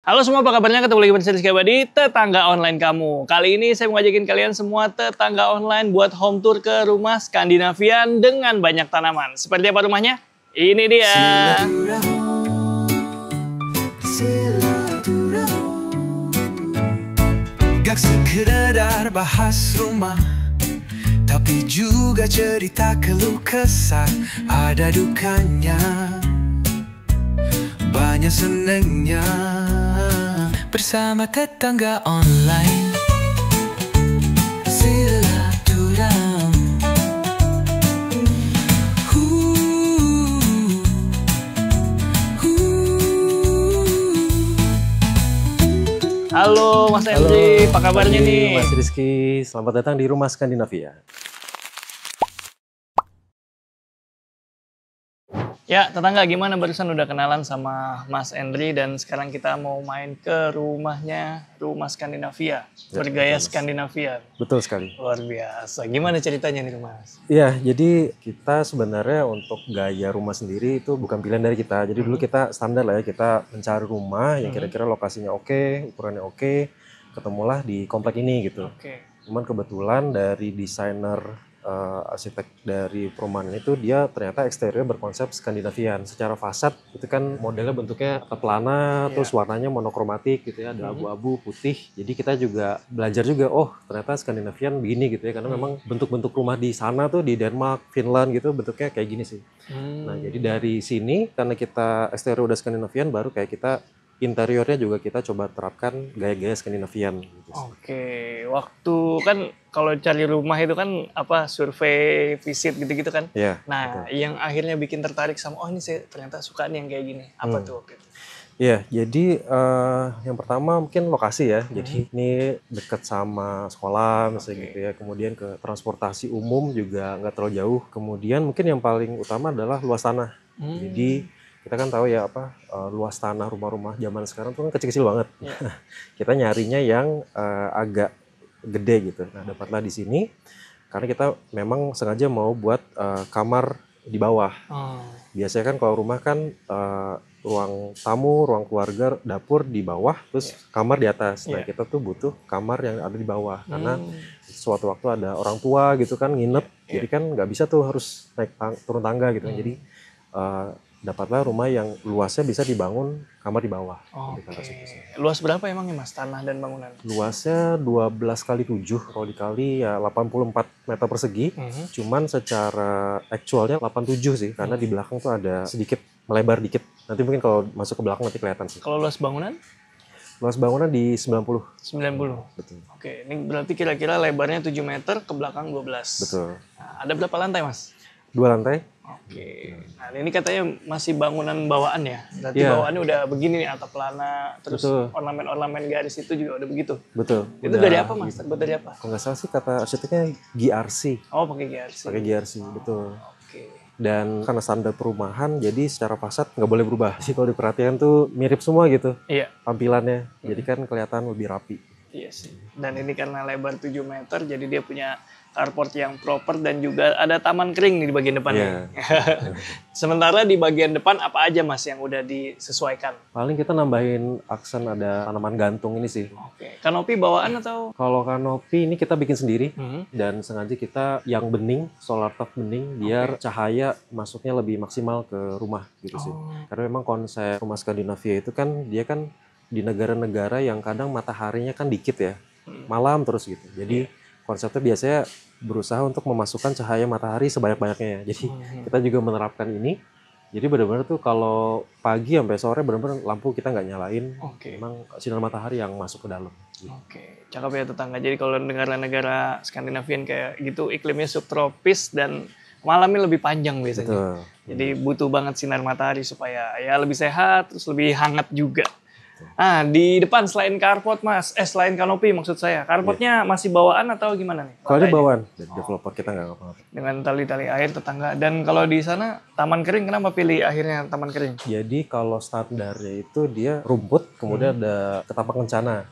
Halo semua, apa kabarnya? Ketemu lagi bersama Rizky Abadi, tetangga online kamu. Kali ini saya mau ngajakin kalian semua tetangga online buat home tour ke rumah Skandinavian dengan banyak tanaman. Seperti apa rumahnya? Ini dia. Gak sekedar bahas rumah, tapi juga cerita keluh kesah. Ada dukanya, banyak senengnya. Bersama tetangga online, silaturahmi. Halo Mas Henry, apa kabarnya nih? Mas Rizky, selamat datang di rumah Skandinavia. Ya, tetangga, gimana barusan udah kenalan sama Mas Henry dan sekarang kita mau main ke rumahnya, rumah Skandinavia, bergaya betul, Skandinavia. Betul sekali. Luar biasa. Gimana ceritanya nih rumah Mas? Iya, jadi kita sebenarnya untuk gaya rumah sendiri itu bukan pilihan dari kita. Jadi dulu kita standar lah ya, kita mencari rumah yang kira-kira lokasinya oke, ukurannya oke, ketemulah di komplek ini gitu. Oke. Cuman kebetulan dari desainer arsitek dari perumahan itu dia ternyata eksterior berkonsep Skandinavian. Secara fasad itu kan modelnya bentuknya pelana, terus warnanya monokromatik gitu ya, ada abu-abu, putih. Jadi kita juga belajar juga, oh ternyata Skandinavian begini gitu ya, karena memang bentuk-bentuk rumah di sana tuh di Denmark, Finland gitu bentuknya kayak gini sih. Nah jadi dari sini karena kita eksterior udah Skandinavian, baru kayak kita interiornya juga kita coba terapkan gaya-gaya Skandinavian gitu. Oke, waktu kan kalau cari rumah itu kan apa survei visit gitu-gitu kan. Iya. Nah, Betul. yang akhirnya bikin tertarik sama ini saya ternyata suka nih yang kayak gini. Apa tuh waktu itu? Iya, jadi yang pertama mungkin lokasi ya. Jadi ini dekat sama sekolah misalnya gitu ya. Kemudian ke transportasi umum juga nggak terlalu jauh. Kemudian mungkin yang paling utama adalah luas tanah. Jadi kita kan tahu ya apa luas tanah rumah-rumah zaman sekarang tuh kan kecil-kecil banget. Kita nyarinya yang agak gede gitu. Nah, dapatlah di sini karena kita memang sengaja mau buat kamar di bawah. Biasanya kan kalau rumah kan ruang tamu, ruang keluarga, dapur di bawah, terus kamar di atas. Nah, kita tuh butuh kamar yang ada di bawah karena suatu waktu ada orang tua gitu kan nginep, jadi kan nggak bisa tuh harus naik turun tangga gitu. Jadi dapatlah rumah yang luasnya bisa dibangun kamar di bawah. Luas berapa emangnya Mas tanah dan bangunan? Luasnya 12 kali 7, kalau dikali ya 84 meter persegi. Cuman secara aktualnya 87 sih, karena di belakang tuh ada sedikit melebar dikit. Nanti mungkin kalau masuk ke belakang nanti kelihatan sih. Kalau luas bangunan? Luas bangunan di 90. 90. Betul. Oke, ini berarti kira-kira lebarnya 7 meter, ke belakang 12. Betul. Nah, ada berapa lantai Mas? 2 lantai. Oke, nah ini katanya masih bangunan bawaan ya? Berarti bawaannya udah begini nih, atap pelana, terus ornamen-ornamen garis itu juga udah begitu? Betul. Itu dari apa Mas? Terbuat dari apa? Kalau nggak salah sih kata arsiteknya GRC. Oh, pakai GRC. Pakai GRC, betul. Oke. Dan karena standar perumahan, jadi secara fasad nggak boleh berubah. Jadi kalau diperhatikan tuh mirip semua gitu tampilannya. Jadi kan kelihatan lebih rapi. Iya sih. Dan ini karena lebar 7 meter, jadi dia punya carport yang proper dan juga ada taman kering nih di bagian depannya. Sementara di bagian depan apa aja Mas yang udah disesuaikan? Paling kita nambahin aksen ada tanaman gantung ini sih. Oke. Kanopi bawaan atau? Kalau kanopi ini kita bikin sendiri dan sengaja kita yang bening, solar top bening biar cahaya masuknya lebih maksimal ke rumah gitu sih. Karena memang konsep rumah Skandinavia itu kan dia kan di negara-negara yang kadang mataharinya kan dikit ya, malam terus gitu. Jadi konsepnya biasanya berusaha untuk memasukkan cahaya matahari sebanyak-banyaknya. Jadi kita juga menerapkan ini. Jadi benar-benar tuh kalau pagi sampai sore benar-benar lampu kita nggak nyalain. Memang sinar matahari yang masuk ke dalam. Oke, cakep ya tetangga. Jadi kalau negara-negara Skandinavian kayak gitu iklimnya subtropis dan malamnya lebih panjang biasanya. Betul. Jadi butuh banget sinar matahari supaya ya lebih sehat, terus lebih hangat juga. Nah, di depan selain carport Mas, selain kanopi maksud saya, carportnya masih bawaan atau gimana nih? Kalau ada bawaan, dari developer kita nggak apa-apa. Dengan tali-tali air tetangga. Dan kalau di sana taman kering, kenapa pilih akhirnya taman kering? Jadi kalau standarnya itu dia rumput, kemudian ada ketapak kencana.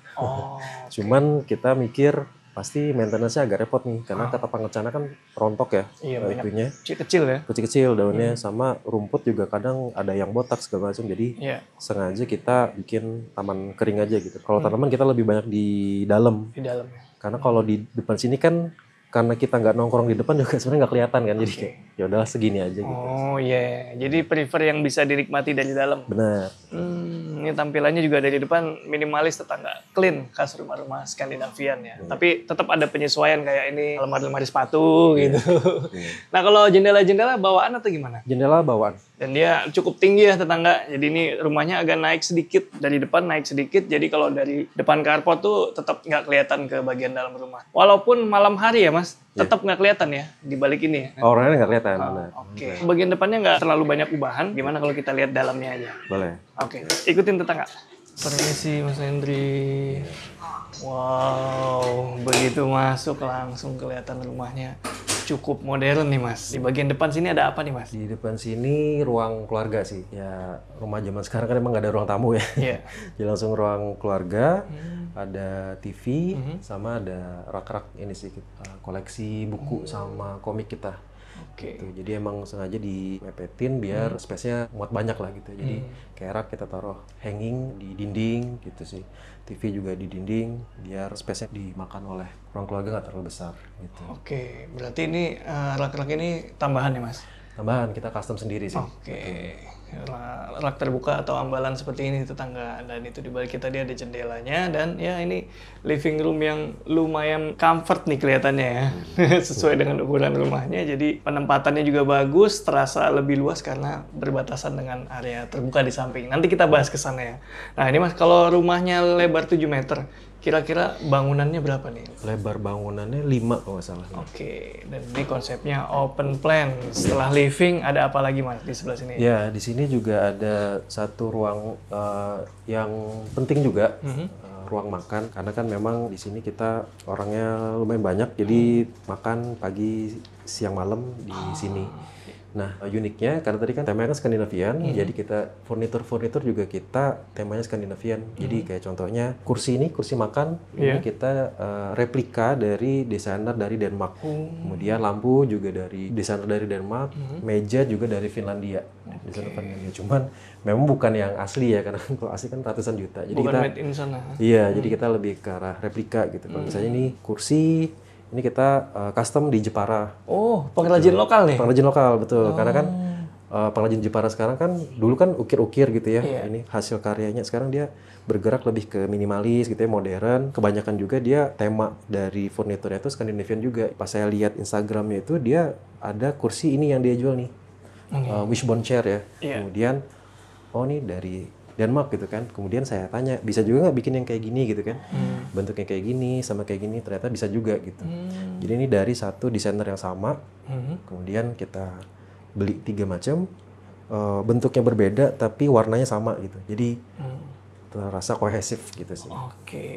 Cuman kita mikir pasti maintenance-nya agak repot nih karena kata pengencana kan rontok ya. Iya, banyak Itunya kecil ya. kecil-kecil daunnya sama rumput juga kadang ada yang botak segala macam. Jadi Iya, sengaja kita bikin taman kering aja gitu. Kalau tanaman kita lebih banyak di dalam. di dalam ya. Karena kalau di depan sini kan karena kita nggak nongkrong di depan juga sebenarnya nggak kelihatan kan. Jadi kayak ya udahlah segini aja gitu. Oh iya, jadi prefer yang bisa dinikmati dari dalam. Benar. Ini tampilannya juga dari depan minimalis, tetangga clean, khas rumah-rumah Skandinavian ya. Tapi tetap ada penyesuaian kayak ini lemari-lemari sepatu gitu. Nah kalau jendela-jendela bawaan atau gimana? Jendela bawaan. Dan dia cukup tinggi ya tetangga. Jadi ini rumahnya agak naik sedikit dari depan, naik sedikit. Jadi kalau dari depan carport tuh tetap nggak kelihatan ke bagian dalam rumah. Walaupun malam hari ya mas, tetap nggak kelihatan ya di balik ini ya. Orangnya nggak kelihatan. Benar. Oke. Bagian depannya nggak terlalu banyak ubahan. Gimana kalau kita lihat dalamnya aja? Boleh. Oke, ikutin tetangga. Permisi Mas Hendri. Wow, begitu masuk langsung kelihatan rumahnya. Cukup modern nih Mas. Di bagian depan sini ada apa nih Mas? Di depan sini ruang keluarga sih. Ya rumah zaman sekarang kan emang nggak ada ruang tamu ya. Iya. Jadi langsung ruang keluarga, ada TV, sama ada rak-rak ini sih koleksi buku sama komik kita. Oke. Gitu. Jadi emang sengaja dimepetin biar space-nya muat banyak lah gitu. Jadi kayak rak kita taruh hanging di dinding gitu sih. TV juga di dinding biar space-nya dimakan oleh ruang keluarga nggak terlalu besar gitu. Oke, berarti ini rak-rak ini tambahan ya Mas? Tambahan kita custom sendiri sih. Oke. Rak terbuka atau ambalan seperti ini tetangga, dan itu di balik kita dia ada jendelanya, dan ya ini living room yang lumayan comfort nih kelihatannya ya. Sesuai dengan ukuran rumahnya, jadi penempatannya juga bagus, terasa lebih luas karena berbatasan dengan area terbuka di samping. Nanti kita bahas ke sana ya. Nah ini Mas, kalau rumahnya lebar 7 meter, kira-kira bangunannya berapa nih? Lebar bangunannya 5 kalau nggak salah. Oke, dan ini konsepnya open plan. Setelah living ada apa lagi Mas di sebelah sini? Ya, di sini juga ada satu ruang yang penting juga, ruang makan. Karena kan memang di sini kita orangnya lumayan banyak, jadi makan pagi, siang, malam di sini. Nah, uniknya karena tadi kan temanya kan Skandinavian, jadi kita furnitur juga kita temanya Skandinavian. Jadi kayak contohnya kursi ini, kursi makan, ini kita replika dari desainer dari Denmark. Kemudian lampu juga dari desainer dari Denmark, meja juga dari Finlandia. Desainer Finlandia. Cuman memang bukan yang asli ya, karena kalau asli kan ratusan juta. Jadi Bukan kita made in sana. iya, jadi kita lebih ke arah replika gitu. Kalau misalnya ini kursi, ini kita custom di Jepara. Oh, pengrajin lokal nih? Pengrajin lokal, betul. Karena kan pengrajin Jepara sekarang kan dulu kan ukir-ukir gitu ya. Ini hasil karyanya sekarang dia bergerak lebih ke minimalis gitu ya, modern. Kebanyakan juga dia tema dari furniturnya itu Scandinavian juga. Pas saya lihat Instagramnya itu dia ada kursi ini yang dia jual nih. Wishbone chair ya. Kemudian oh nih dari Denmark gitu kan. Kemudian saya tanya, bisa juga nggak bikin yang kayak gini gitu kan? Bentuknya kayak gini, sama kayak gini, ternyata bisa juga gitu. Jadi ini dari satu desainer yang sama, kemudian kita beli 3 macam, bentuknya berbeda tapi warnanya sama gitu. Jadi terasa kohesif gitu sih. Oke,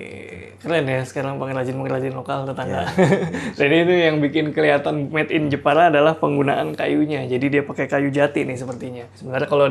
keren ya sekarang pengrajin-pengrajin lokal tetangga. Dan itu yang bikin kelihatan made in Jepara adalah penggunaan kayunya. Jadi dia pakai kayu jati nih sepertinya. Sebenarnya kalau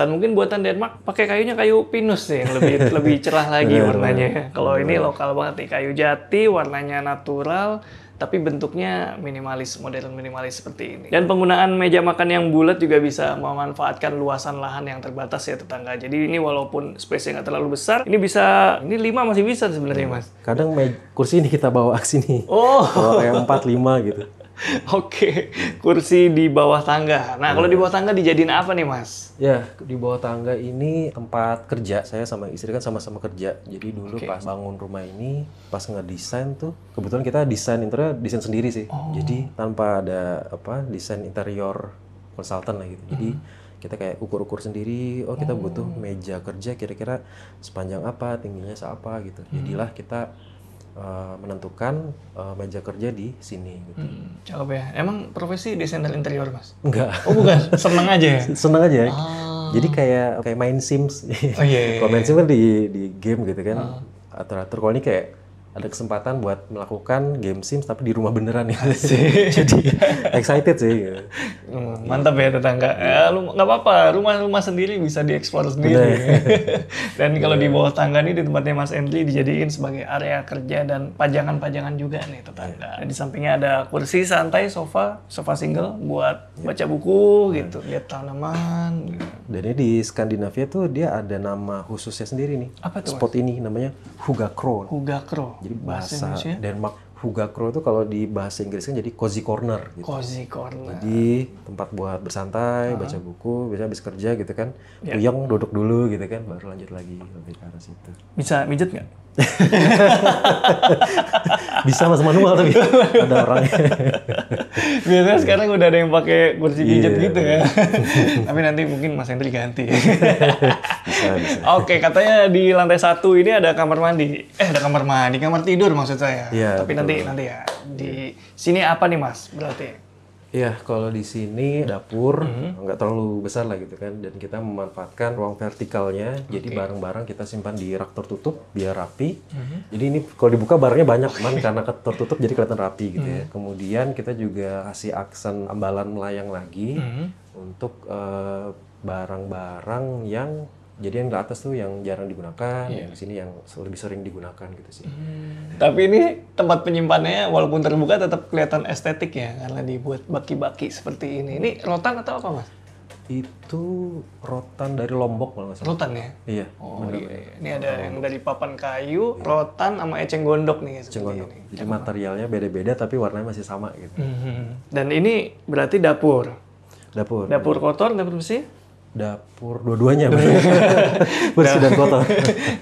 mungkin buatan Denmark pakai kayunya kayu pinus nih, yang lebih cerah lagi warnanya. Kalau ini lokal banget nih, kayu jati, warnanya natural, tapi bentuknya minimalis, modern minimalis seperti ini. Dan penggunaan meja makan yang bulat juga bisa memanfaatkan luasan lahan yang terbatas ya tetangga. Jadi ini walaupun space-nya nggak terlalu besar, ini 5 masih bisa sebenarnya Mas. Kadang kursi ini kita bawa ke sini. Oh, Kayak 4-5 gitu. oke. Kursi di bawah tangga. Nah, kalau di bawah tangga dijadiin apa nih Mas? Ya, di bawah tangga ini tempat kerja. Saya sama istri kan sama-sama kerja. Jadi dulu pas bangun rumah ini, pas ngedesain tuh, kebetulan kita desain interior desain sendiri sih. Jadi tanpa ada desain interior konsultan lah gitu. Jadi kita kayak ukur-ukur sendiri. Oh, kita butuh meja kerja kira-kira sepanjang apa, tingginya seapa gitu. Jadilah kita menentukan meja kerja di sini gitu. Cakep ya. Emang profesi desainer interior Mas? Enggak. Oh bukan, seneng aja ya? Seneng aja. Jadi kayak main Sims. Oh iya. Kalau main Sims kan di game gitu kan, atur-atur. Kalau ini kayak ada kesempatan buat melakukan game Sims tapi di rumah beneran ya. Jadi excited sih. Mantap ya tetangga. Ya, lu nggak apa-apa, rumah sendiri bisa dieksplor sendiri. Dan kalau di bawah tangga nih di tempatnya Mas Endri dijadiin sebagai area kerja dan pajangan-pajangan juga nih tetangga. Di sampingnya ada kursi santai, sofa single buat baca buku gitu, lihat tanaman. Gitu. Dan ini di Skandinavia tuh dia ada nama khususnya sendiri nih. Apa tuh, Spot ini namanya Hugakro. Hugakro. Jadi bahasa Denmark Hugakro itu kalau di bahasa Inggris kan jadi cozy corner gitu. Cozy corner. Jadi tempat buat bersantai, baca buku, biasanya habis kerja gitu kan. Puyeng duduk dulu gitu kan, baru lanjut lagi lebih ke arah situ. Bisa mijet nggak? Bisa mas manual tapi ada orangnya. Biasanya sekarang udah ada yang pakai kursi pijat Iya, gitu ya. Tapi nanti mungkin Mas Hendri ganti. Bisa. Oke, katanya di lantai 1 ini ada kamar mandi. Kamar tidur maksud saya. Iya, Tapi nanti ya. Di sini apa nih Mas berarti? Iya, kalau di sini dapur nggak terlalu besar lah gitu kan, dan kita memanfaatkan ruang vertikalnya, jadi barang-barang kita simpan di rak tertutup biar rapi. Jadi ini kalau dibuka barangnya banyak, cuman karena tertutup jadi kelihatan rapi gitu ya. Kemudian kita juga kasih aksen ambalan melayang lagi untuk barang-barang yang jadi yang di atas tuh yang jarang digunakan, yang di sini yang lebih sering digunakan gitu sih. Tapi ini tempat penyimpanannya walaupun terbuka tetap kelihatan estetik ya, karena dibuat baki-baki seperti ini. Ini rotan atau apa Mas? Itu rotan dari Lombok kalau nggak salah. Rotan ya? Iya. Oh iya. Ini ada yang dari papan kayu, rotan sama eceng gondok nih. Eceng gondok. Jadi materialnya beda-beda tapi warnanya masih sama gitu. Dan ini berarti dapur. Dapur Kotor, dapur bersih? Dapur dua-duanya bersih dan kotor.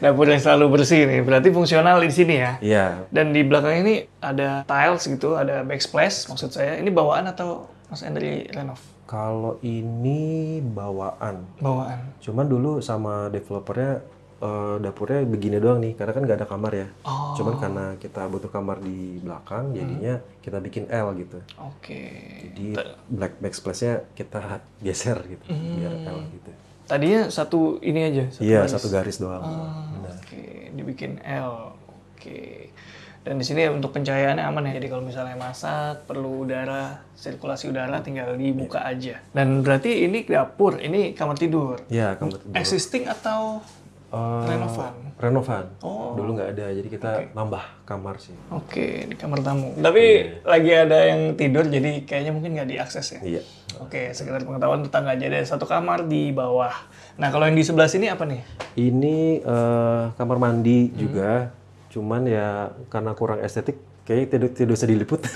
Dapur yang selalu bersih nih, berarti fungsional di sini ya? Iya. Dan di belakang ini ada tiles gitu, ada backsplash maksud saya. Ini bawaan atau Mas Endri renov? Kalau ini bawaan. Bawaan. Cuman dulu sama developernya dapurnya begini doang nih, karena kan nggak ada kamar ya. Cuman karena kita butuh kamar di belakang, jadinya kita bikin L gitu. Oke. Jadi backsplash-nya kita geser gitu, biar L gitu. Tadinya satu ini aja? Satu garis doang. Oke, dibikin L. Oke. Dan di sini untuk pencahayaannya aman ya. Jadi kalau misalnya masak, perlu udara, sirkulasi udara tinggal dibuka aja. Dan berarti ini dapur, ini kamar tidur. Iya, kamar tidur. Existing atau Renovan. Dulu nggak ada, jadi kita nambah kamar sih. Oke, di kamar tamu. Tapi lagi ada yang tidur, jadi kayaknya mungkin nggak diakses ya? Iya. Oke, sekedar pengetahuan tetangga aja ada satu kamar di bawah. Nah, kalau yang di sebelah sini apa nih? Ini kamar mandi juga, cuman ya karena kurang estetik, kayaknya tidak usah diliput.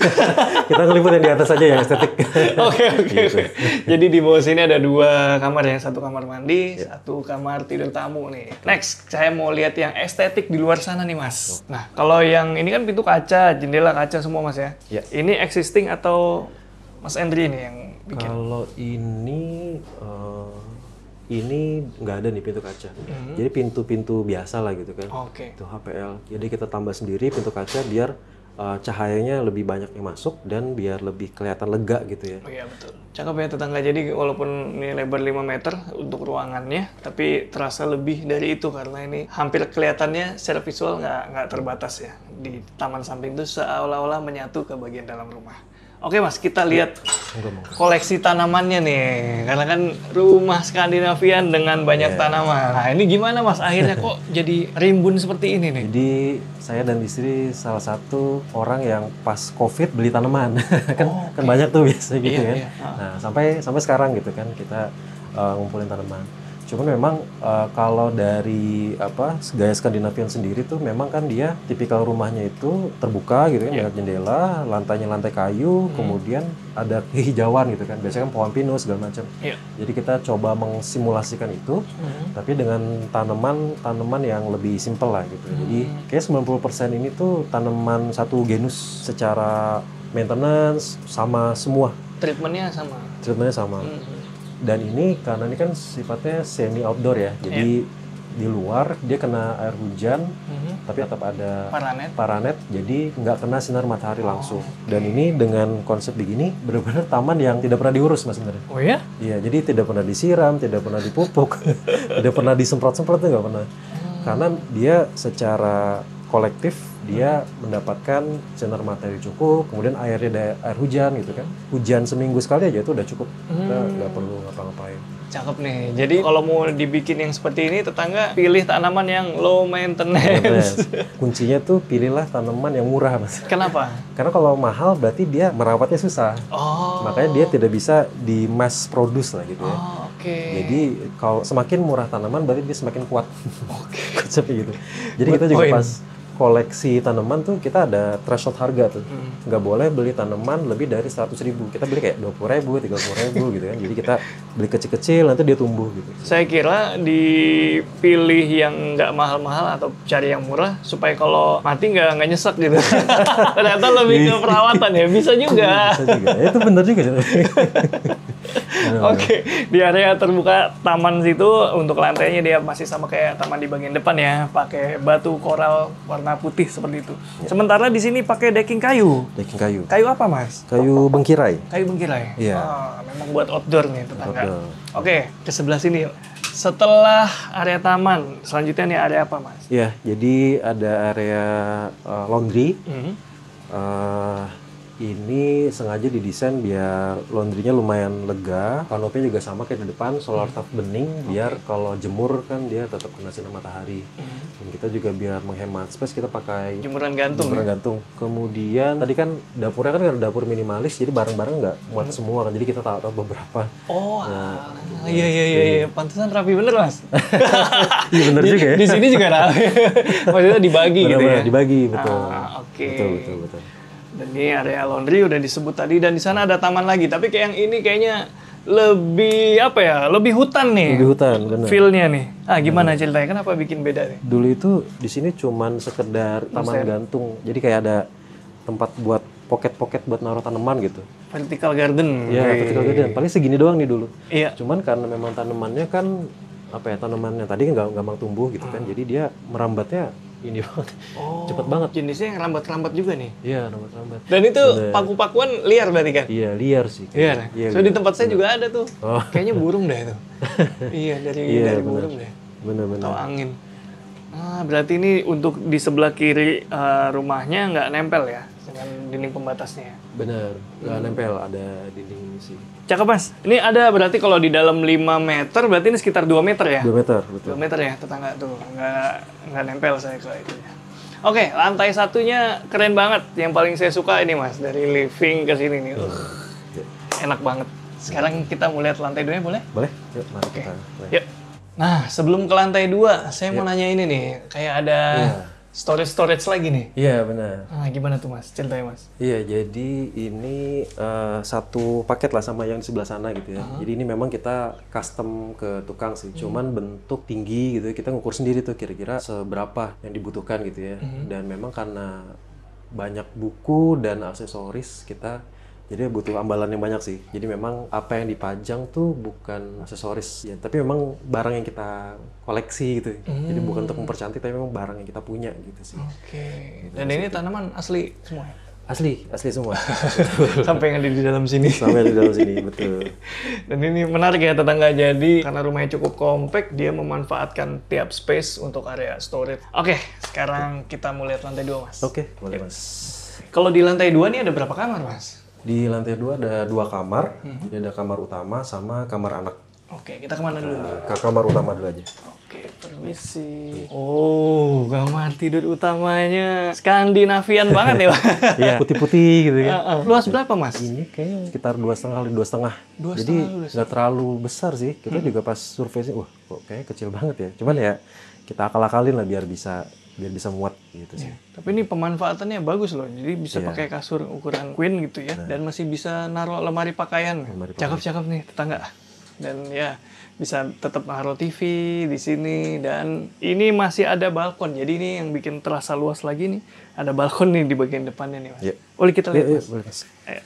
Kita ngeliput yang di atas aja yang estetik. Oke. Jadi di bawah sini ada 2 kamar ya, satu kamar mandi, satu kamar tidur tamu nih. Next, saya mau lihat yang estetik di luar sana nih Mas. Nah, kalau yang ini kan pintu kaca, jendela kaca semua Mas ya. Ini existing atau Mas Endri nih yang bikin? Kalau ini nggak ada nih pintu kaca. Jadi pintu-pintu biasa lah gitu kan. Oke. Itu HPL. Jadi kita tambah sendiri pintu kaca biar cahayanya lebih banyak yang masuk dan biar lebih kelihatan lega gitu ya. Oh iya betul. Cakep ya tetangga. Jadi walaupun ini lebar 5 meter untuk ruangannya, tapi terasa lebih dari itu karena ini hampir kelihatannya secara visual nggak terbatas ya. Di taman samping itu seolah-olah menyatu ke bagian dalam rumah. Oke Mas, kita lihat koleksi tanamannya nih. Karena kan rumah Skandinavian dengan banyak tanaman. Nah ini gimana Mas, akhirnya kok jadi rimbun seperti ini nih? Jadi saya dan istri salah satu orang yang pas COVID beli tanaman. kan banyak tuh biasa gitu kan. Nah sampai sekarang gitu kan kita ngumpulin tanaman. Cuman memang kalau dari gaya Skandinavian sendiri tuh memang kan dia tipikal rumahnya itu terbuka gitu kan, banyak jendela, lantainya lantai kayu, kemudian ada kehijauan gitu kan. Biasanya kan pohon pinus segala macam. Jadi kita coba mengsimulasikan itu, tapi dengan tanaman yang lebih simpel lah gitu. Jadi kayak 90% ini tuh tanaman satu genus secara maintenance sama semua. Treatmentnya sama. Dan ini karena ini kan sifatnya semi outdoor ya, jadi di luar dia kena air hujan, tapi tetap ada paranet, jadi nggak kena sinar matahari langsung. Dan ini dengan konsep begini benar-benar taman yang tidak pernah diurus Mas sebenarnya. Oh ya? Iya, jadi tidak pernah disiram, tidak pernah dipupuk, tidak pernah disemprot-semprot, nggak pernah. Karena dia secara kolektif, dia mendapatkan sinar matahari cukup, kemudian airnya air hujan gitu kan. Hujan seminggu sekali aja itu udah cukup, kita nggak perlu ngapa-ngapain. Cakep nih. Jadi kalau mau dibikin yang seperti ini, tetangga pilih tanaman yang low maintenance. Kuncinya tuh pilihlah tanaman yang murah, Mas. Kenapa? Karena kalau mahal berarti dia merawatnya susah. Oh. Makanya dia tidak bisa di mass produce lah gitu ya. Oh, oke. Jadi kalau semakin murah tanaman berarti dia semakin kuat. Oke. Konsepnya gitu. Jadi Good kita juga point. pas koleksi tanaman tuh kita ada threshold harga tuh. Nggak boleh beli tanaman lebih dari 100.000. Kita beli kayak 20.000, 30.000 gitu kan. Jadi kita beli kecil-kecil nanti dia tumbuh gitu. Saya kira dipilih yang nggak mahal-mahal atau cari yang murah supaya kalau mati nggak nyesek gitu. Ternyata lebih ke perawatan ya, bisa juga. Bisa juga. Ya, itu bener juga. Oke, di area terbuka taman situ untuk lantainya dia masih sama kayak taman di bagian depan ya, pakai batu koral warna putih seperti itu. Sementara di sini pakai decking kayu. Decking kayu. Kayu apa, Mas? Kayu bengkirai. Kayu bengkirai. Iya. Oh, memang buat outdoor nih tetangga. Outdoor. Oke, ke sebelah sini. Setelah area taman, selanjutnya nih area apa, Mas? Iya, jadi ada area laundry. Ini sengaja didesain biar laundrynya lumayan lega. Kanopinya juga sama kayak di depan, solar tub bening, biar kalau jemur kan dia tetap kena sinar matahari. Dan kita juga biar menghemat space, kita pakai Jemuran gantung. jemuran gantung. Kemudian tadi kan dapurnya kan karena dapur minimalis, jadi barang-barang nggak muat semua kan. Jadi kita taruh beberapa. Oh, iya. Pantesan rapi bener, Mas. Iya bener juga ya. Di sini juga rapi. Maksudnya dibagi gitu ya. Benar-benar dibagi, betul. Oke. Betul. Dan ini area laundry udah disebut tadi, dan di sana ada taman lagi. Tapi kayak yang ini kayaknya lebih apa ya? Lebih hutan nih. Lebih hutan, benar. Feel-nya nih. Gimana ceritanya? Kenapa bikin beda nih? Dulu itu di sini cuman sekedar taman gantung. Jadi kayak ada tempat buat pocket-pocket buat naruh tanaman gitu. Vertical garden. Iya, vertical garden. Paling segini doang nih dulu. Iya. Cuman karena memang tanamannya kan apa ya, tanamannya tadi kan nggak gampang tumbuh gitu kan. Jadi dia merambatnya ini banget. Cepet banget. Jenisnya yang rambat-rambat juga nih. Iya, rambat-rambat. Dan itu paku-pakuan liar berarti kan? Iya, liar sih. Liar. Iya, So di tempat saya juga ada tuh. Oh. Kayaknya burung deh itu. Iya, dari burung deh. Bener-bener. Atau angin. Berarti ini untuk di sebelah kiri rumahnya nggak nempel ya dengan dinding pembatasnya. Bener, nggak nempel, ada dinding ini sih. Cakep, Mas. Ini ada berarti kalau di dalam 5 meter, berarti ini sekitar 2 meter ya? 2 meter, betul. 2 meter ya tetangga tuh. Nggak nempel saya ke itu ya. Oke, lantai satunya keren banget. Yang paling saya suka ini, Mas. Dari living ke sini nih. Enak banget. Sekarang kita mau lihat lantai 2-nya, boleh? Boleh? Yuk, mari kita. Yuk. Nah, sebelum ke lantai 2, saya mau nanya ini nih. Kayak ada storage lagi nih. Iya, benar. Gimana tuh, Mas? Ceritanya, Mas. Iya, jadi ini satu paket lah sama yang di sebelah sana gitu ya. Jadi ini memang kita custom ke tukang sih. Cuman bentuk tinggi gitu ya, kita ngukur sendiri tuh kira-kira seberapa yang dibutuhkan gitu ya. Dan memang karena banyak buku dan aksesoris kita, jadi butuh ambalan yang banyak sih. Jadi memang apa yang dipajang tuh bukan aksesoris ya, tapi memang barang yang kita koleksi gitu. Jadi bukan untuk mempercantik, tapi memang barang yang kita punya gitu sih. Oke. Dan ini tanaman asli semua ya? Asli semua. Sampai yang ada di dalam sini. Sampai di dalam sini, betul. Dan ini menarik ya tetangga. Jadi karena rumahnya cukup kompak, dia memanfaatkan tiap space untuk area storage. Oke, sekarang kita mau lihat lantai 2, Mas. Oke, boleh Mas. Kalau di lantai 2 nih ada berapa kamar, Mas? Di lantai 2 ada 2 kamar. Jadi ada kamar utama sama kamar anak. Oke, kita kemana dulu? Ke kamar utama dulu aja. Oke, permisi. Oh, kamar tidur utamanya Skandinavian banget ya, Pak? Iya, putih-putih gitu kan. Luas berapa, Mas? Ini kayaknya sekitar 2,5 kali 2,5. Jadi nggak terlalu besar sih. Kita juga pas survei sih, wah kok kayaknya kecil banget ya. Cuman ya kita akal-akalin lah biar bisa muat gitu sih. Tapi ini pemanfaatannya bagus loh. Jadi bisa pakai kasur ukuran queen gitu ya. Dan masih bisa naruh lemari pakaian. Cakep-cakep nih tetangga. Dan ya bisa tetap naruh TV di sini. Dan ini masih ada balkon. Jadi ini yang bikin terasa luas lagi nih. Ada balkon nih di bagian depannya nih, Mas. Boleh kita lihat, Mas? Boleh, Mas. Ayo.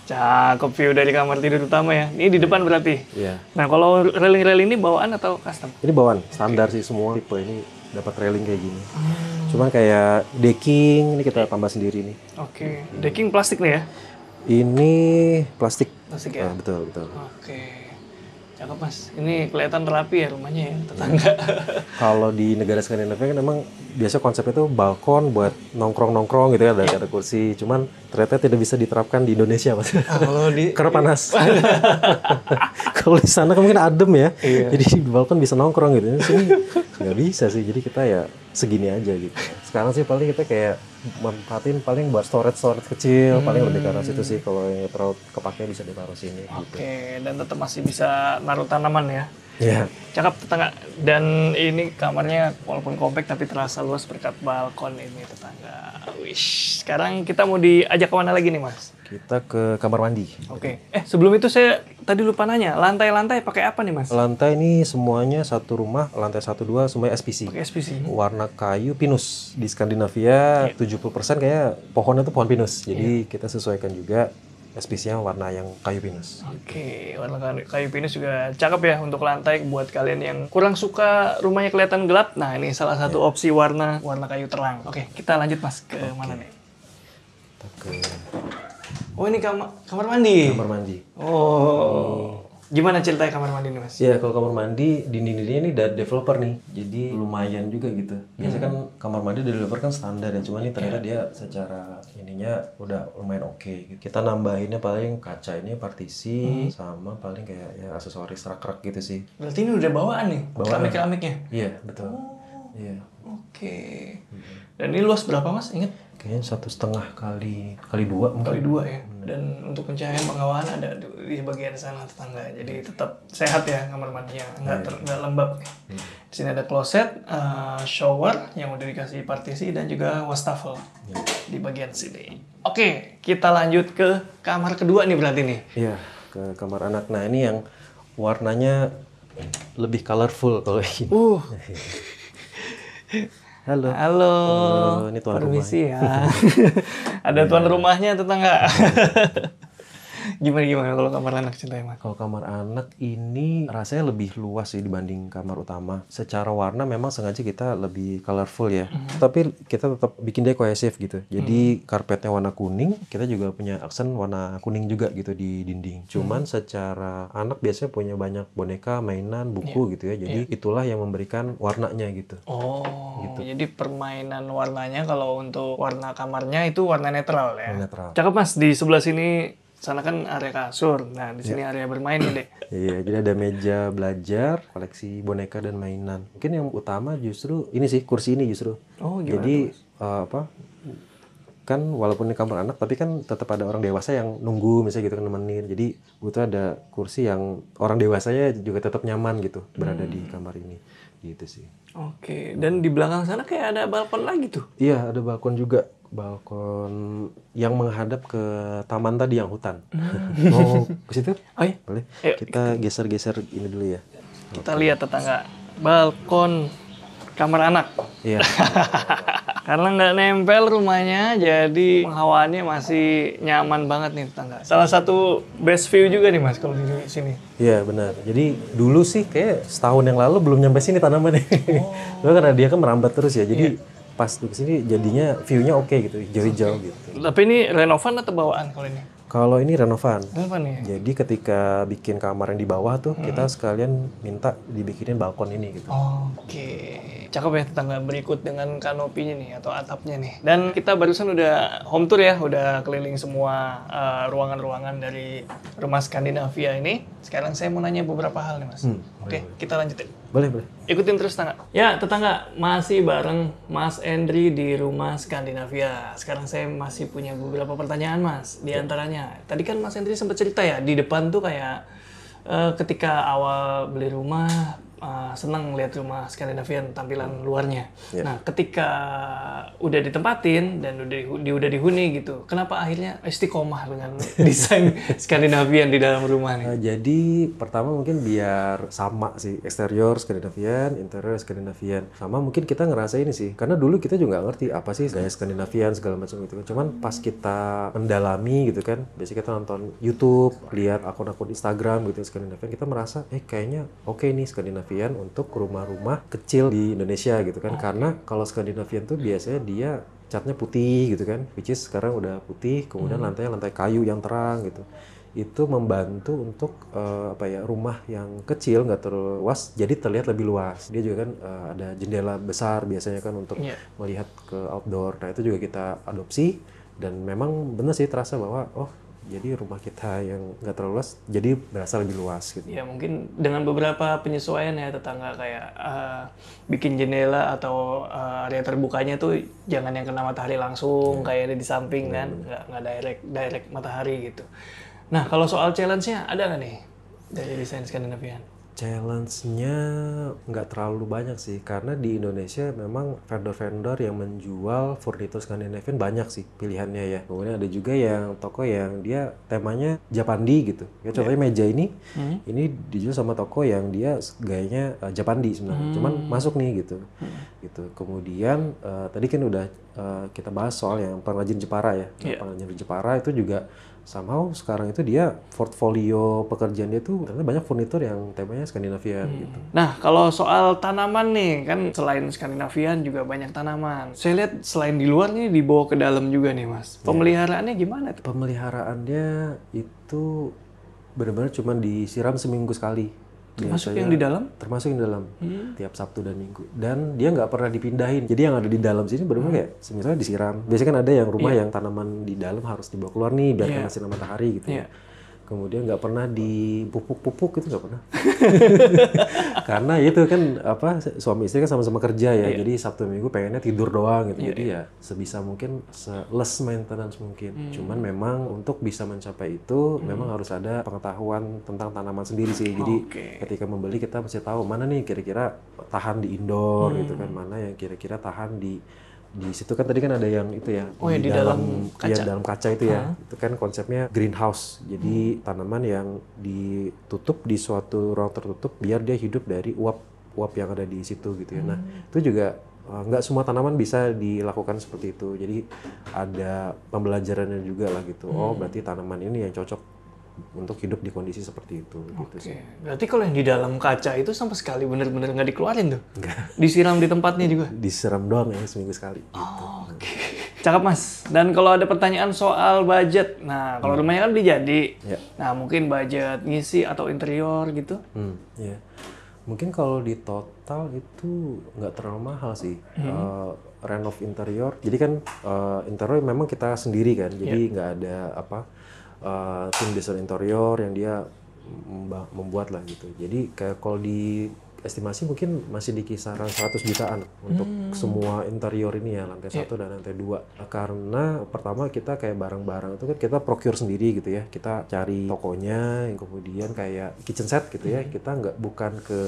Cakep view dari kamar tidur utama ya. Ini di depan berarti. Iya. Nah, kalau railing-railing ini bawaan atau custom? Ini bawaan, standar sih semua tipe ini dapat railing kayak gini. Cuman kayak decking ini kita tambah sendiri nih. Oke. Decking plastik nih ya? Ini plastik. Plastik ya? Betul. Oke. Cakep Mas. Ini kelihatan rapi ya rumahnya ya, tetangga. Kalau di negara Skandinavia kan emang biasa konsepnya tuh balkon buat nongkrong-nongkrong gitu ya, ada kursi. Cuman ternyata tidak bisa diterapkan di Indonesia, Mas. Kalau di Karena panas. Kalau di sana kan mungkin adem ya. Iya. Jadi di balkon bisa nongkrong gitu. Di sini nggak bisa sih. Jadi kita ya segini aja gitu. Sekarang sih paling kita kayak manfaatin paling buat storage kecil, paling lebih ke arah situ sih. Kalau yang terlalu kepake bisa ditaruh sini gitu. Oke, dan tetap masih bisa naruh tanaman ya. Iya. Cakep tetangga. Dan ini kamarnya walaupun kompak tapi terasa luas berkat balkon ini tetangga. Wish. Sekarang kita mau diajak kemana lagi nih Mas? Kita ke kamar mandi. Oke. Sebelum itu saya tadi lupa nanya, lantai-lantai pakai apa nih Mas? Lantai ini semuanya satu rumah, lantai 1, 2 semuanya SPC. Pakai SPC. Warna kayu pinus. Di Skandinavia 70% kayak pohonnya tuh pohon pinus. Jadi kita sesuaikan juga SPC-nya warna yang kayu pinus. Oke, warna kayu pinus juga cakep ya untuk lantai buat kalian yang kurang suka rumahnya kelihatan gelap. Nah, ini salah satu opsi warna kayu terang. Oke, kita lanjut Mas ke mana nih? Kita ke Oh, ini kamar mandi. kamar mandi. Oh. Gimana ceritanya kamar mandi nih, Mas? Ya, kalau kamar mandi, dinding-dindingnya ini dari developer nih. Jadi lumayan juga gitu. Biasanya kan kamar mandi dari developer kan standar ya. Cuma ini ternyata dia secara ininya udah lumayan oke. Gitu. Kita nambahinnya paling kaca ini partisi sama paling kayak ya aksesoris rak-rak gitu sih. Berarti ini udah bawaan nih, keramik-keramiknya? Iya, betul. Iya. Oke. Dan ini luas berapa, Mas? Ingat? Kayaknya 1,5 kali 2 mungkin. Kali 2 ya. Dan untuk pencahayaan pengawalan ada di bagian sana tetangga. Jadi tetap sehat ya kamar mandinya, nggak lembab. Di sini ada kloset, shower yang udah dikasih partisi dan juga wastafel di bagian sini. Oke, kita lanjut ke kamar kedua nih berarti nih. Iya, ke kamar anak. Nah, ini yang warnanya lebih colorful kalau ini. Halo. Halo. Ini tuan Permisi ya. Ada tuan rumahnya tetangga. Gimana kalau kamar anak ceritanya, Mas? Kalau kamar anak ini rasanya lebih luas sih dibanding kamar utama. Secara warna memang sengaja kita lebih colorful ya. Tapi kita tetap bikin dia kohesif gitu. Jadi karpetnya warna kuning, kita juga punya aksen warna kuning juga gitu di dinding. Cuman secara anak biasanya punya banyak boneka, mainan, buku gitu ya. Jadi itulah yang memberikan warnanya gitu. Oh, gitu. Jadi permainan warnanya kalau untuk warna kamarnya itu warna netral ya. Netral. Cakep Mas, di sebelah sini sana kan area kasur. Nah, di sini area bermain nih, Dek. Iya, jadi ada meja belajar, koleksi boneka dan mainan. Mungkin yang utama justru ini sih, kursi ini justru. Oh, gimana? Jadi kan walaupun ini kamar anak, tapi kan tetap ada orang dewasa yang nunggu misalnya gitu kan nemenin. Jadi butuh ada kursi yang orang dewasanya juga tetap nyaman gitu berada di kamar ini. Gitu sih. Oke, dan di belakang sana kayak ada balkon lagi tuh. Iya, ada balkon juga. Balkon yang menghadap ke taman tadi yang hutan. Mau ke situ? Oh iya. Boleh. Ayo, Kita geser-geser ini dulu ya. Kita lihat tetangga. Balkon kamar anak. Iya. Karena nggak nempel rumahnya, jadi penghawaannya masih nyaman banget nih tetangga. Salah satu best view juga nih Mas kalau di sini. Iya benar. Jadi dulu sih kayak setahun yang lalu belum nyampe sini tanamannya. Karena dia kan merambat terus ya. Jadi pas di sini jadinya view-nya oke gitu, hijau-hijau gitu. Tapi ini renovan atau bawaan kalau ini? Kalau ini renovan. Renovan ya? Jadi ketika bikin kamar yang di bawah tuh kita sekalian minta dibikinin balkon ini gitu. Oke. Cakep ya tetangga, berikut dengan kanopinya nih atau atapnya nih. Dan kita barusan udah home tour ya, udah keliling semua ruangan-ruangan dari rumah Skandinavia ini. Sekarang saya mau nanya beberapa hal nih Mas. Oke, kita lanjutin. Boleh. Ikutin terus tetangga. Ya tetangga, masih bareng Mas Endri di rumah Skandinavia. Sekarang saya masih punya beberapa pertanyaan Mas. Di antaranya, tadi kan Mas Endri sempat cerita ya, di depan tuh kayak ketika awal beli rumah, senang lihat rumah Skandinavian tampilan luarnya. Nah, ketika udah ditempatin dan udah dihuni gitu, kenapa akhirnya istiqomah dengan desain Skandinavian di dalam rumah nih? Jadi pertama mungkin biar sama sih, eksterior Skandinavian, interior Skandinavian. Sama mungkin kita ngerasa ini sih, karena dulu kita juga nggak ngerti apa sih gaya Skandinavian segala macam gitu. Cuman pas kita mendalami gitu kan, biasanya kita nonton YouTube, lihat akun-akun Instagram gitu Skandinavian, kita merasa kayaknya oke nih Skandinavian untuk rumah-rumah kecil di Indonesia gitu kan. Karena kalau Skandinavian tuh biasanya dia catnya putih gitu kan, which is sekarang udah putih, kemudian lantai kayu yang terang gitu. itu membantu untuk rumah yang kecil nggak terlalu luas jadi terlihat lebih luas. Dia juga kan ada jendela besar biasanya kan untuk melihat ke outdoor. Nah itu juga kita adopsi dan memang benar sih terasa bahwa jadi rumah kita yang nggak terlalu luas jadi berasa lebih luas gitu. Ya mungkin dengan beberapa penyesuaian ya tetangga kayak bikin jendela atau area terbukanya tuh jangan yang kena matahari langsung kayak ada di samping kan, nggak direct matahari gitu. Nah kalau soal challenge-nya ada nggak nih dari desain Skandinavian? Challenge-nya nggak terlalu banyak sih, karena di Indonesia memang vendor-vendor yang menjual furnitur Skandinavian banyak sih pilihannya ya. Kemudian ada juga yang toko yang dia temanya Japandi gitu. Ya contohnya meja ini dijual sama toko yang dia gayanya Japandi sebenarnya. Cuman masuk nih gitu. Gitu. Kemudian tadi kan udah kita bahas soal yang pengrajin Jepara ya. Pengrajin Jepara itu juga somehow sekarang itu dia portfolio pekerjaan dia tuh ternyata banyak furnitur yang temanya Skandinavian gitu. Nah kalau soal tanaman nih kan selain Skandinavian juga banyak tanaman. Saya lihat selain di luar nih dibawa ke dalam juga nih Mas. Pemeliharaannya gimana tuh? Pemeliharaannya itu benar-benar cuma disiram seminggu sekali. Termasuk yang di dalam? Termasuk yang di dalam, tiap Sabtu dan Minggu. Dan dia nggak pernah dipindahin. Jadi yang ada di dalam sini benar-benar kayak misalnya disiram. Biasanya kan ada yang rumah yang tanaman di dalam harus dibawa keluar nih biar kena sinar matahari gitu. Kemudian nggak pernah dipupuk-pupuk, itu nggak pernah. Karena itu kan suami istri kan sama-sama kerja ya. Jadi Sabtu Minggu pengennya tidur doang gitu. Jadi ya sebisa mungkin less maintenance mungkin. Cuman memang untuk bisa mencapai itu memang harus ada pengetahuan tentang tanaman sendiri sih. Jadi ketika membeli kita mesti tahu mana nih kira-kira tahan di indoor gitu kan, mana yang kira-kira tahan di situ kan tadi kan ada yang itu ya di dalam kaca. Ya, dalam kaca itu ya. Itu kan konsepnya greenhouse. Jadi tanaman yang ditutup di suatu ruang tertutup biar dia hidup dari uap yang ada di situ gitu ya. Nah, itu juga nggak semua tanaman bisa dilakukan seperti itu. Jadi ada pembelajarannya juga lah gitu. Oh, berarti tanaman ini yang cocok untuk hidup di kondisi seperti itu gitu sih. Berarti kalau yang di dalam kaca itu sama sekali bener-bener nggak dikeluarin tuh? Nggak. Disiram di tempatnya juga? Disiram doang ya seminggu sekali. Oke. Cakep Mas. Dan kalau ada pertanyaan soal budget, nah kalau rumahnya kan beli jadi, nah mungkin budget ngisi atau interior gitu? Ya. Mungkin kalau di total itu nggak terlalu mahal sih. Renov interior. Jadi kan interior memang kita sendiri kan. Jadi nggak ada tim desain interior yang dia membuat lah gitu. Jadi kayak kalau di estimasi mungkin masih di kisaran 100 jutaan untuk semua interior ini ya, lantai 1 dan lantai 2. Karena pertama kita kayak barang-barang itu kan kita procure sendiri gitu ya. Kita cari tokonya yang kemudian kayak kitchen set gitu ya. Kita bukan ke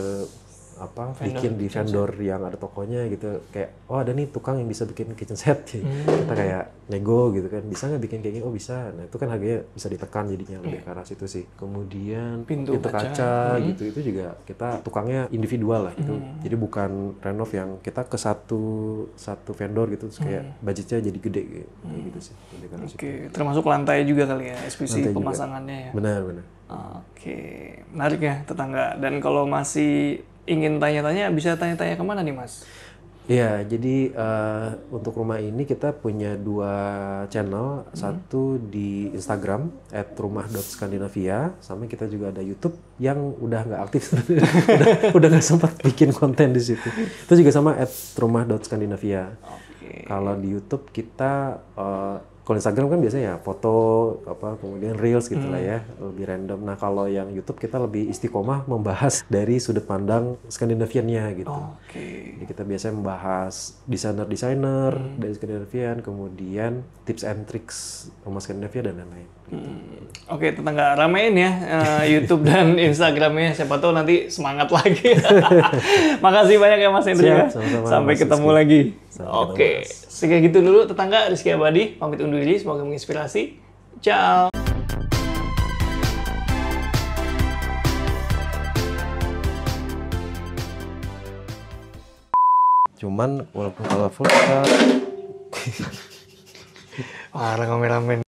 bikin di vendor yang ada tokonya gitu, kayak ada nih tukang yang bisa bikin kitchen set gitu. Kita kayak nego gitu kan, bisa nggak bikin kayak gini? Oh bisa. Nah itu kan harganya bisa ditekan jadinya lebih ke arah situ sih. Kemudian pintu kaca gitu, itu juga kita tukangnya individual lah gitu. Jadi bukan renov yang kita ke satu vendor gitu terus kayak budgetnya jadi gede gitu sih. Termasuk lantai juga kali ya, SPC pemasangannya ya. Benar. Menarik ya tetangga. Dan kalau masih ingin tanya-tanya, bisa tanya-tanya kemana nih Mas? Iya, jadi untuk rumah ini kita punya 2 channel. Satu di Instagram @rumah.skandinavia, sama kita juga ada YouTube yang udah nggak aktif, udah nggak sempat bikin konten di situ. Itu juga sama @rumah.skandinavia. Kalau di YouTube kita kalau Instagram kan biasanya ya foto kemudian reels gitu lah ya, lebih random. Nah kalau yang YouTube kita lebih istiqomah membahas dari sudut pandang Skandinaviannya gitu. Jadi kita biasanya membahas desainer dari Skandinavian, kemudian tips and tricks rumah Skandinavia dan lain-lain. Gitu. Oke, tetangga ramein ya YouTube dan Instagramnya, siapa tahu nanti semangat lagi. Makasih banyak ya Mas Hendri ya. Sampai ketemu lagi. Oke, sekian gitu dulu tetangga. Rizky Abadi pamit undur diri, semoga menginspirasi. Ciao. Cuman walaupun colorful kita Parah kameramen.